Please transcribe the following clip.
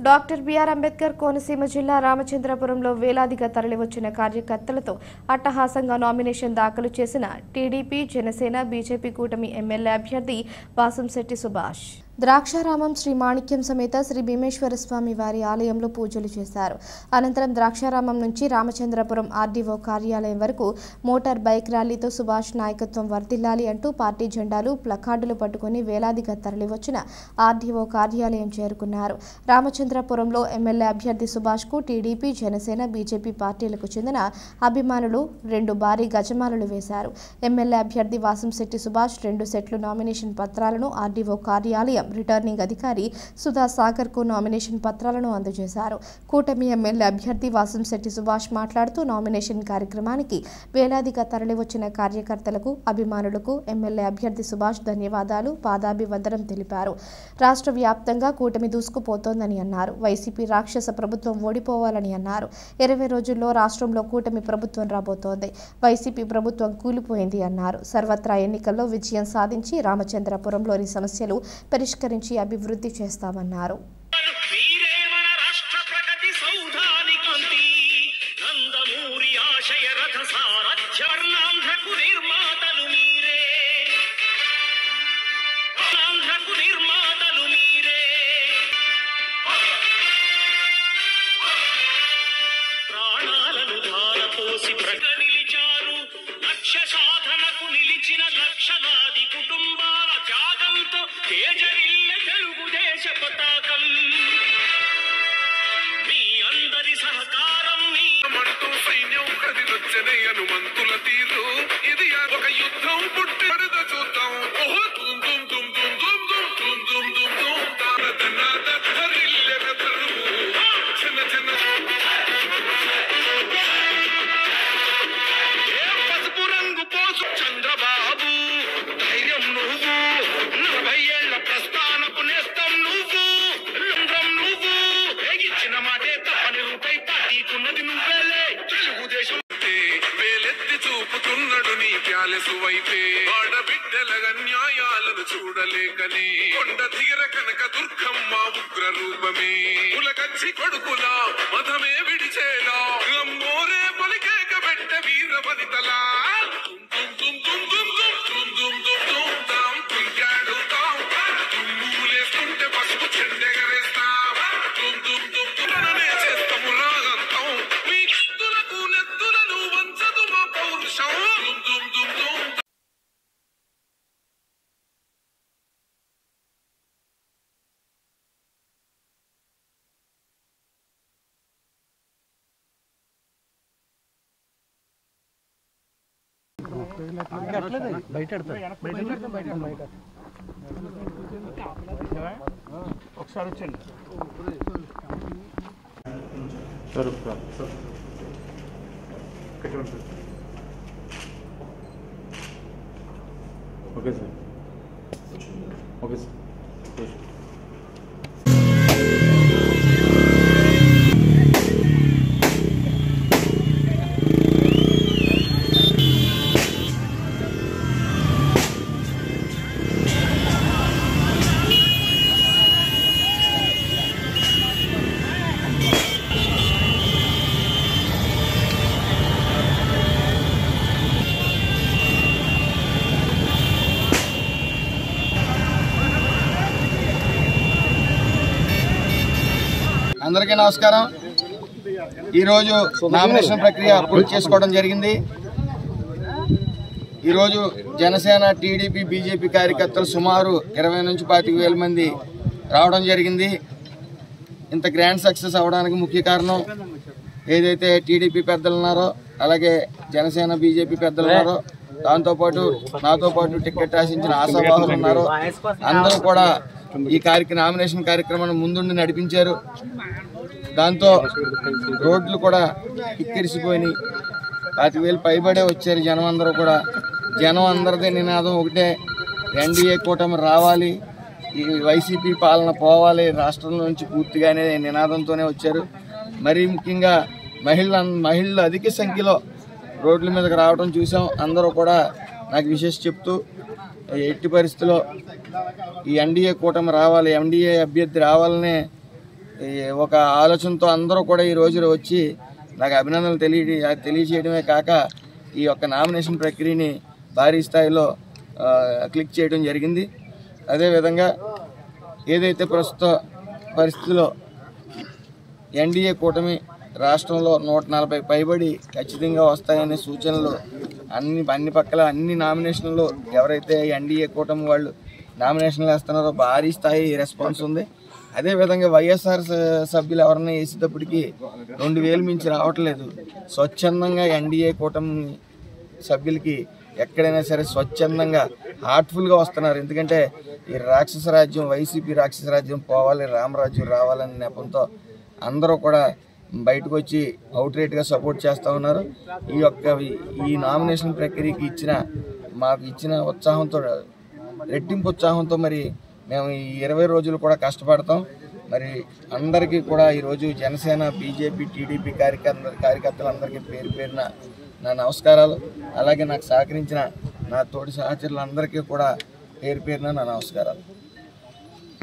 Doctor BR Ambedkar Konaseema జిల్లా రామచంద్రపురంలో వేలాదిగా తరలివచ్చిన కార్యకర్తలతో అట్టహాసంగా నామినేషన్ దాఖలు చేసిన టీడీపీ, జనసేన, బీజేపీ కూటమి ఎమ్మెల్యే అభ్యర్థి వాసంశెట్టి సుభాష్. ద్రాక్షారామం శ్రీ మాణిక్యం సమేత శ్రీ భీమేశ్వర స్వామి వారి ఆలయంలో పూజలు చేశారు. అనంతరం ద్రాక్షారామం నుంచి రామచంద్రపురం ఆర్డీఓ కార్యాలయం వరకు మోటార్ బైక్ ర్యాలీతో సుభాష్ నాయకత్వం వర్ధిల్లాలి అంటూ పార్టీ జెండాలు, ప్లకార్డులు పట్టుకుని వేలాదిగా తరలివచ్చిన ఆర్డీఓ కార్యాలయం చేరుకున్నారు. రామచంద్రపురంలో ఎమ్మెల్యే అభ్యర్థి సుభాష్కు టీడీపీ, జనసేన, బీజేపీ పార్టీలకు చెందిన అభిమానులు 2 భారీ గజమాలలు వేశారు. ఎమ్మెల్యే అభ్యర్థి వాసంశెట్టి సుభాష్ 2 సెట్లు నామినేషన్ పత్రాలను ఆర్డీఓ కార్యాలయం రిటర్నింగ్ అధికారి సుధా సాగర్ కు నామినేషన్ పత్రాలను అందజేశారు. కూటమి ఎమ్మెల్యే అభ్యర్థి వాసంశెట్టి సుభాష్ మాట్లాడుతూ నామినేషన్ కార్యక్రమానికి వేలాదిగా తరలివచ్చిన కార్యకర్తలకు, అభిమానులకు ఎమ్మెల్యే అభ్యర్థి సుభాష్ ధన్యవాదాలు, పాదాభివందనం తెలిపారు. రాష్ట్ర వ్యాప్తంగా కూటమి దూసుకుపోతోందని అన్నారు. వైసీపీ రాక్షస ప్రభుత్వం ఓడిపోవాలని అన్నారు. 20 రోజుల్లో రాష్ట్రంలో కూటమి ప్రభుత్వం రాబోతోంది. వైసీపీ ప్రభుత్వం కూలిపోయింది అన్నారు. సర్వత్రా ఎన్నికల్లో విజయం సాధించి రామచంద్రపురంలోని సమస్యలు పరిష్కరించి అభివృద్ధి చేస్తామన్నారు. సాధనకు నిలిచిన లక్షలాది కుటుంబాల త్యాగంతో తేజరిల్లె తెలుగుదేశ పతాకం. మీ అందరి సహకారం మంటూ సైన్యం కదిలొచ్చనే హనుమంతుల తీరు. ఇది ఒక యుద్ధం పుట్టి పడద చూద్దాం. ఓహో తుమ్ తుమ్ తుమ్ తుమ్ తుమ్ తుమ్ తుమ్ తుమ్ తుమ్ తుమ్ తారదనాద ధరిల్లె కథలు చిన్న చిన్న చంద్రబాబు ధైర్యం నువ్వు, 40 ఏళ్ల ప్రస్థానపు నేస్తం నువ్వు, రంధ్రం నువ్వు, ఎగిచ్చిన మాటే తప్పని రూపై పాటికున్నది నువ్వేలే. తెలుగుదేశం వేలెత్తి చూపుతున్నాడు నీ ప్యాలెసు వైపే. ఆడబిడ్డల న్యాయాలను చూడలేకనే కొండ దిగర కనక దుర్గమ్మ ఉగ్ర రూపమే. కులకచ్చి కొడుకులా మధమే విడిచేలా అమ్మోరే పలికేక పెట్ట వీర వనితలా. ఒకసారి వచ్చండి ఓకే సార్. Okay sir. అందరికీ నమస్కారం. ఈరోజు నామినేషన్ ప్రక్రియ పూర్తి చేసుకోవడం జరిగింది. ఈరోజు జనసేన, టీడీపీ, బీజేపీ కార్యకర్తలు సుమారు 20 నుంచి 25,000 మంది రావడం జరిగింది. ఇంత గ్రాండ్ సక్సెస్ అవ్వడానికి ముఖ్య కారణం ఏదైతే టీడీపీ పెద్దలు ఉన్నారో, అలాగే జనసేన, బీజేపీ పెద్దలు ఉన్నారో, దాంతోపాటు నాతో పాటు టికెట్ ఆశించిన ఆశావాహులు ఉన్నారో, అందరూ కూడా ఈ నామినేషన్ కార్యక్రమాన్ని ముందుండి నడిపించారు. దాంతో రోడ్లు కూడా కిక్కిరిసిపోయినాయి. 25,000 పైబడే వచ్చారు జనం అందరూ కూడా. జనం అందరిదే నినాదం ఒకటే, ఎన్డీఏ కూటమి రావాలి, ఈ వైసీపీ పాలన పోవాలి రాష్ట్రం నుంచి పూర్తిగానే నినాదంతోనే వచ్చారు. మరీ ముఖ్యంగా మహిళలు అధిక సంఖ్యలో రోడ్ల మీదకి రావడం చూసాం. అందరూ కూడా నాకు విశేష చెప్తూ ఎట్టి పరిస్థితుల్లో ఈ ఎన్డీఏ కూటమి రావాలి, ఎన్డీఏ అభ్యర్థి రావాలనే ఒక ఆలోచనతో అందరూ కూడా ఈ రోజు వచ్చి నాకు అభినందనలు తెలియజేయడమే కాక ఈ యొక్క నామినేషన్ ప్రక్రియని భారీ స్థాయిలో క్లిక్ చేయడం జరిగింది. అదేవిధంగా ఏదైతే ప్రస్తుత పరిస్థితిలో ఎన్డీఏ కూటమి రాష్ట్రంలో 140 పైబడి ఖచ్చితంగా వస్తాయనే సూచనలు అన్ని పక్కల అన్ని నామినేషన్లు ఎవరైతే ఎన్డీఏ కూటమి వాళ్ళు నామినేషన్లు వేస్తున్నారో భారీ స్థాయి రెస్పాన్స్ ఉంది. అదేవిధంగా వైఎస్ఆర్ సభ్యులు ఎవరన్నా వేసేటప్పటికి 2000 మించి రావట్లేదు. స్వచ్ఛందంగా ఎన్డీఏ కూటమి సభ్యులకి ఎక్కడైనా సరే స్వచ్ఛందంగా హార్ట్ఫుల్గా వస్తున్నారు. ఎందుకంటే ఈ రాక్షస రాజ్యం, వైసీపీ రాక్షస రాజ్యం పోవాలి, రామరాజ్యం రావాలనే నెపంతో అందరూ కూడా బయటకు వచ్చి అవుట్రేట్గా సపోర్ట్ చేస్తూ ఉన్నారు. ఈ నామినేషన్ ప్రక్రియకి మాకు ఇచ్చిన ఉత్సాహంతో, రెట్టింపు ఉత్సాహంతో మరి మేము ఈ 20 రోజులు కూడా కష్టపడతాం. మరి అందరికీ కూడా ఈరోజు జనసేన, బీజేపీ, టీడీపీ కార్యకర్తలందరికీ పేరున నా నమస్కారాలు. అలాగే నాకు సహకరించిన నా తోటి సహచరులందరికీ కూడా పేరున నా నమస్కారాలు.